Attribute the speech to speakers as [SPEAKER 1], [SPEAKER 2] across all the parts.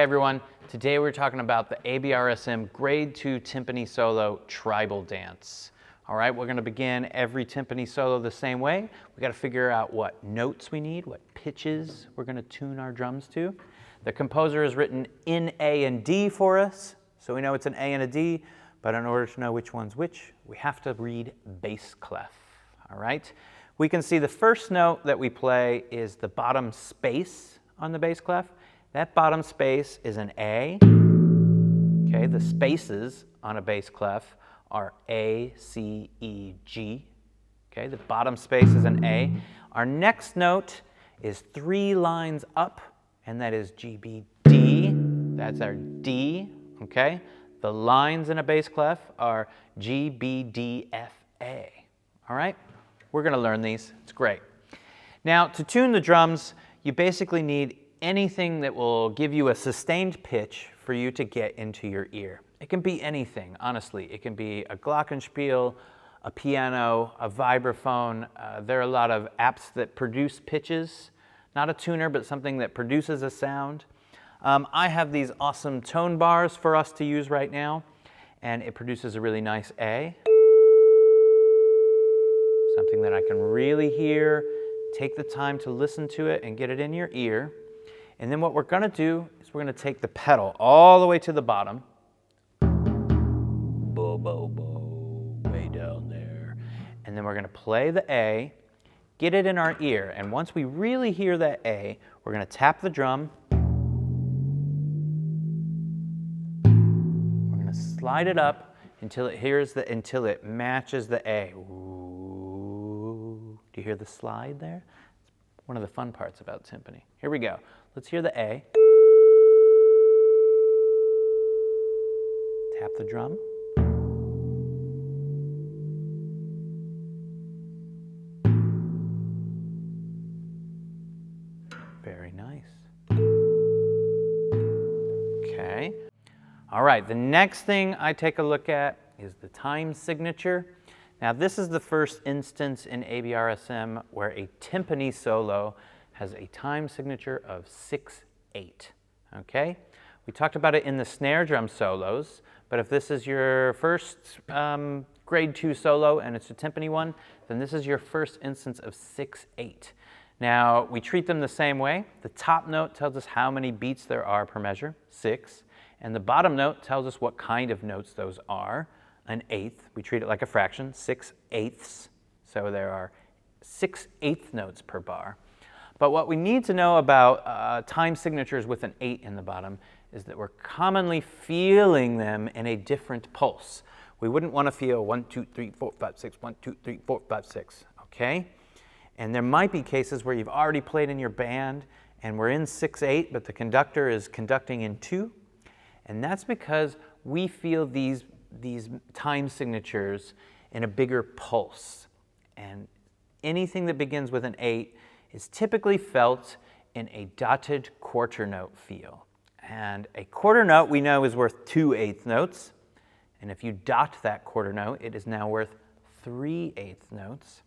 [SPEAKER 1] everyone, today we're talking about the ABRSM Grade 2 Timpani Solo Tribal Dance. All right, we're going to begin every timpani solo the same way. We got to figure out what notes we need, what pitches we're going to tune our drums to. The composer has written in A and D for us, so we know it's an A and a D, but in order to know which one's which, we have to read bass clef. All right, we can see the first note that we play is the bottom space on the bass clef. That bottom space is an A. Okay, the spaces on a bass clef are A, C, E, G. Okay, the bottom space is an A. Our next note is 3 lines up, and that is G, B, D. That's our D, okay? The lines in a bass clef are G, B, D, F, A. All right? We're gonna learn these, it's great. Now, to tune the drums, you basically need anything that will give you a sustained pitch for you to get into your ear. It can be anything, honestly. It can be a glockenspiel, a piano, a vibraphone. There are a lot of apps that produce pitches, not a tuner, but something that produces a sound. I have these awesome tone bars for us to use right now, and it produces a really nice A. Something that I can really hear. Take the time to listen to it and get it in your ear. And then what we're gonna do is we're gonna take the pedal all the way to the bottom. Bo, bo, bo, way down there. And then we're gonna play the A, get it in our ear. And once we really hear that A, we're gonna tap the drum. We're gonna slide it up until it matches the A. Ooh. Do you hear the slide there? It's one of the fun parts about timpani. Here we go. Let's hear the A. Tap the drum. Very nice. Okay. All right, the next thing I take a look at is the time signature. Now, this is the first instance in ABRSM where a timpani solo has a time signature of 6/8, okay? We talked about it in the snare drum solos, but if this is your first grade 2 solo and it's a timpani one, then this is your first instance of 6/8. Now, we treat them the same way. The top note tells us how many beats there are per measure, 6, and the bottom note tells us what kind of notes those are, an eighth. We treat it like a fraction, 6/8. So there are 6/8 notes per bar. But what we need to know about time signatures with an 8 in the bottom is that we're commonly feeling them in a different pulse. We wouldn't want to feel 1, 2, 3, 4, 5, 6, 1, 2, 3, 4, 5, 6, okay? And there might be cases where you've already played in your band and we're in 6/8, but the conductor is conducting in 2. And that's because we feel these time signatures in a bigger pulse. And anything that begins with an 8 is typically felt in a dotted quarter note feel. And a quarter note we know is worth 2/8 notes. And if you dot that quarter note, it is now worth 3/8 notes.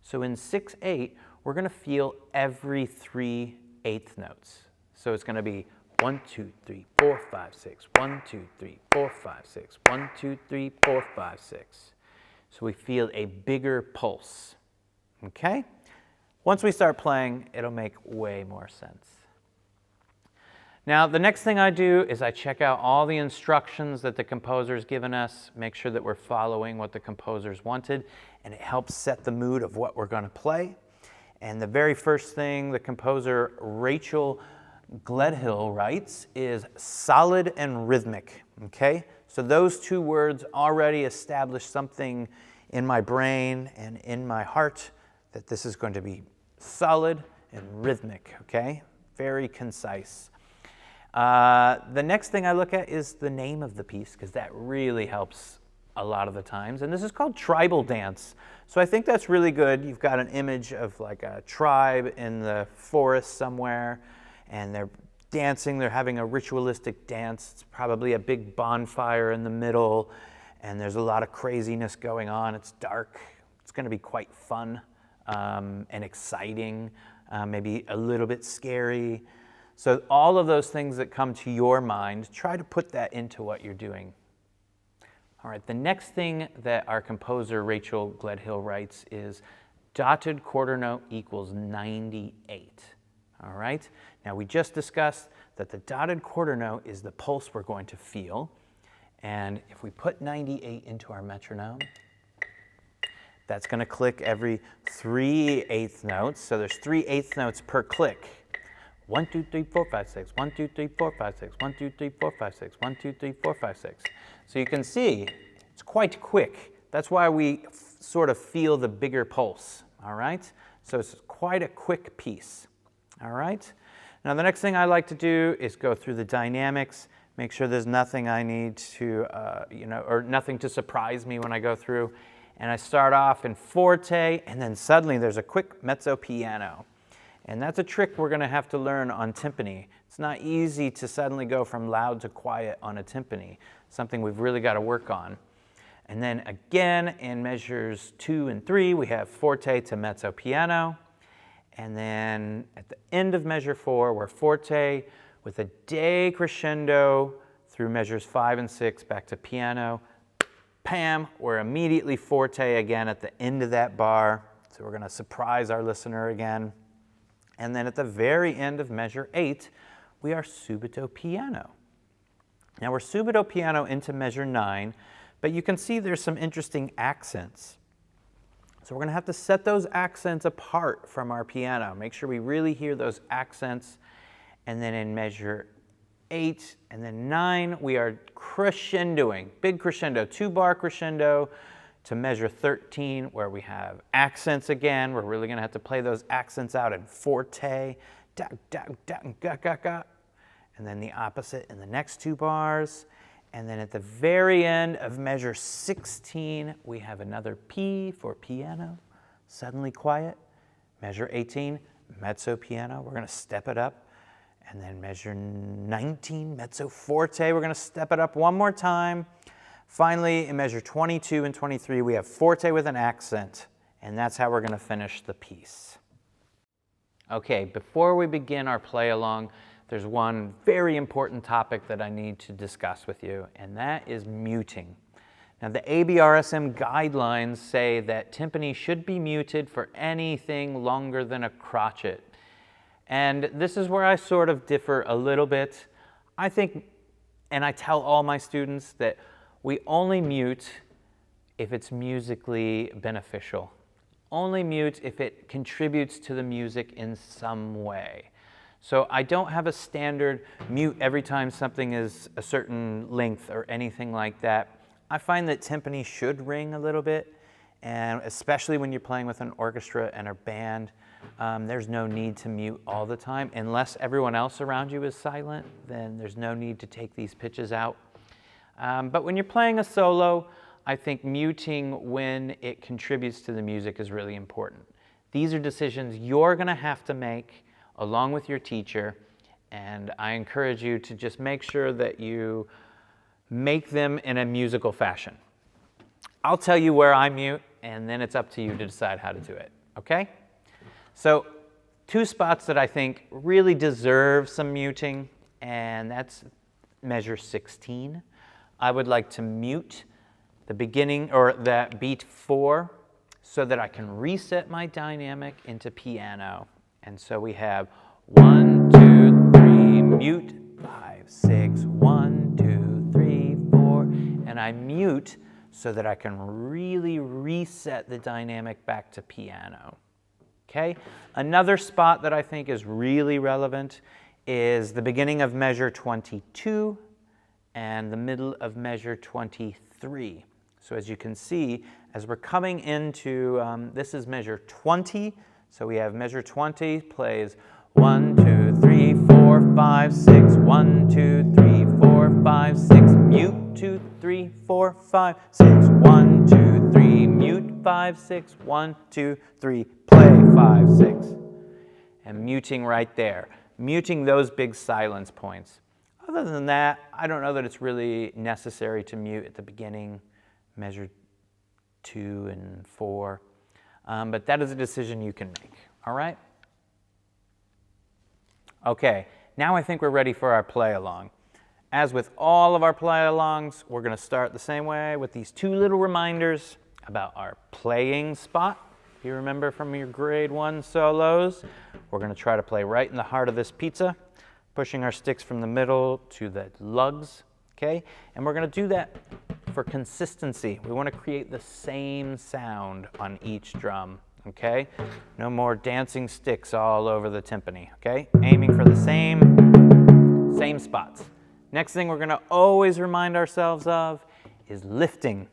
[SPEAKER 1] So in 6/8, we're gonna feel every 3/8 notes. So it's gonna be 1, 2, 3, 4, 5, 6, 1, 2, 3, 4, 5, 6, 1, 2, 3, 4, 5, 6. So we feel a bigger pulse, okay? Once we start playing, it'll make way more sense. Now, the next thing I do is I check out all the instructions that the composer's given us, make sure that we're following what the composer's wanted, and it helps set the mood of what we're gonna play. And the very first thing the composer, Rachel Gledhill, writes is solid and rhythmic, okay? So those 2 words already establish something in my brain and in my heart that this is going to be solid and rhythmic, okay? Very concise. The next thing I look at is the name of the piece, because that really helps a lot of the times. And this is called tribal dance. So I think that's really good. You've got an image of like a tribe in the forest somewhere, and they're dancing, they're having a ritualistic dance. It's probably a big bonfire in the middle, and there's a lot of craziness going on. It's dark. It's going to be quite fun and exciting, maybe a little bit scary. So all of those things that come to your mind, try to put that into what you're doing. All right, the next thing that our composer Rachel Gledhill writes is dotted quarter note equals 98. All right, now we just discussed that the dotted quarter note is the pulse we're going to feel. And if we put 98 into our metronome, that's going to click every 3/8 notes. So there's 3/8 notes per click. 1, 2, 3, 4, 5, 6. 1, 2, 3, 4, 5, 6. 1, 2, 3, 4, 5, 6. 1, 2, 3, 4, 5, 6. So you can see it's quite quick. That's why we sort of feel the bigger pulse. All right? So it's quite a quick piece. All right? Now the next thing I like to do is go through the dynamics, make sure there's nothing I need to, or nothing to surprise me when I go through. And I start off in forte, and then suddenly there's a quick mezzo piano. And that's a trick we're going to have to learn on timpani. It's not easy to suddenly go from loud to quiet on a timpani, something we've really got to work on. And then again, in measures 2 and 3, we have forte to mezzo piano. And then at the end of measure 4, we're forte with a decrescendo through measures 5 and 6 back to piano. Pam, we're immediately forte again at the end of that bar. So we're going to surprise our listener again. And then at the very end of measure 8, we are subito piano. Now we're subito piano into measure 9, but you can see there's some interesting accents. So we're going to have to set those accents apart from our piano. Make sure we really hear those accents. And then in measure 8 and then 9, we are crescendoing, big crescendo, 2-bar crescendo to measure 13, where we have accents again. We're really going to have to play those accents out in forte, da, da, da, ga, ga, ga. And then the opposite in the next 2 bars. And then at the very end of measure 16, we have another P for piano, suddenly quiet. Measure 18, mezzo piano, we're going to step it up. And then measure 19, mezzo forte, we're going to step it up one more time. Finally, in measure 22 and 23, we have forte with an accent, and that's how we're going to finish the piece. Okay, before we begin our play along, there's one very important topic that I need to discuss with you, and that is muting. Now, the ABRSM guidelines say that timpani should be muted for anything longer than a crotchet. And this is where I sort of differ a little bit. I think, and I tell all my students, that we only mute if it's musically beneficial. Only mute if it contributes to the music in some way. So I don't have a standard mute every time something is a certain length or anything like that. I find that timpani should ring a little bit, and especially when you're playing with an orchestra and a band, there's no need to mute all the time. Unless everyone else around you is silent, then there's no need to take these pitches out. But when you're playing a solo, I think muting when it contributes to the music is really important. These are decisions you're going to have to make along with your teacher, and I encourage you to just make sure that you make them in a musical fashion. I'll tell you where I mute, and then it's up to you to decide how to do it, okay? So 2 spots that I think really deserve some muting, and that's measure 16. I would like to mute the beginning, or that beat 4, so that I can reset my dynamic into piano. And so we have 1, 2, 3, mute, 5, 6, 1, 2, 3, 4, and I mute so that I can really reset the dynamic back to piano. Okay? Another spot that I think is really relevant is the beginning of measure 22 and the middle of measure 23. So as you can see, as we're coming into, this is measure 20, so we have measure 20 plays 1, 2, 3, 4, 5, 6, 1, 2, 3, 4, 5, 6, mute 2, 3, 4, 5, 6, 1, 2, 3, mute 5, 6, 1, 2, 3, play 5, 6. And muting right there, muting those big silence points. Other than that, I don't know that it's really necessary to mute at the beginning, measure 2 and 4. But that is a decision you can make, all right? Okay, now I think we're ready for our play along. As with all of our play alongs, we're going to start the same way with these two little reminders about our playing spot. If you remember from your grade 1 solos, we're going to try to play right in the heart of this pizza, pushing our sticks from the middle to the lugs, okay? And we're going to do that for consistency. We want to create the same sound on each drum, okay? No more dancing sticks all over the timpani, okay? Aiming for the same spots. Next thing we're going to always remind ourselves of is lifting.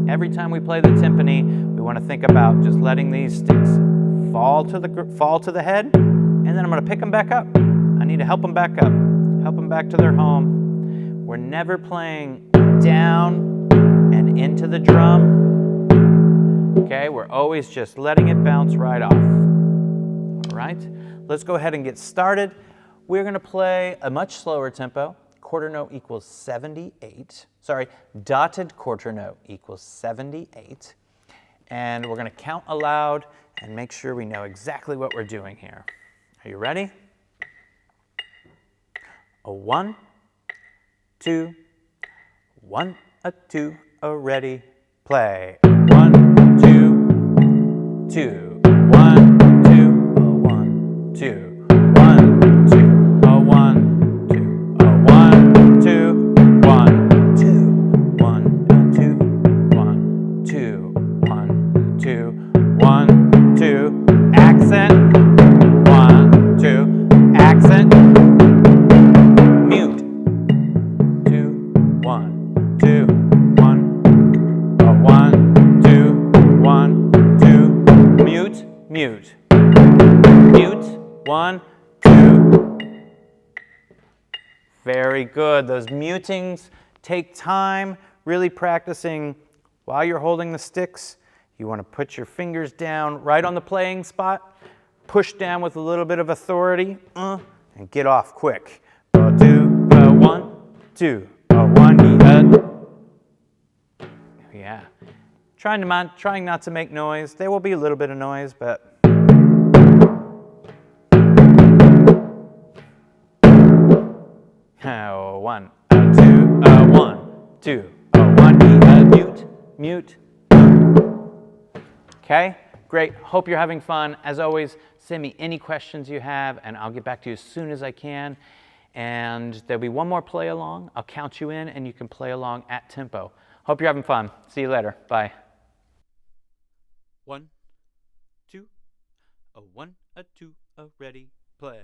[SPEAKER 1] Every time we play the timpani, we want to think about just letting these sticks fall to the head, and then I'm going to pick them back up. I need to help them back up, help them back to their home. We're never playing down and into the drum. Okay, we're always just letting it bounce right off. All right, let's go ahead and get started. We're going to play a much slower tempo. Quarter note equals 78. Sorry, dotted quarter note equals 78. And we're going to count aloud and make sure we know exactly what we're doing here. Are you ready? A 1, 2, 1, a 2, a ready, play. 1, 2, 2, 1, 2, a 1, 2, 1, 2, a 1, 2, a 1, 2, 1, 2, 1, 2, 1, 2, 1, 2, 1, 2, accent, 1, 2, accent, mute, 2, 1, 2, 1, a 1, 2, 1, 2, mute, mute, mute, 1, 2. Very good. Those mutings take time, really practicing while you're holding the sticks. You want to put your fingers down right on the playing spot, push down with a little bit of authority, and get off quick. 1, 2, 1, yeah. Trying not to make noise. There will be a little bit of noise, but 1, 2, 1, 2, 1, mute, mute. Okay, great. Hope you're having fun. As always, send me any questions you have, and I'll get back to you as soon as I can. And there'll be one more play along. I'll count you in, and you can play along at tempo. Hope you're having fun. See you later. Bye. 1, 2, a 1, a 2, a ready, play.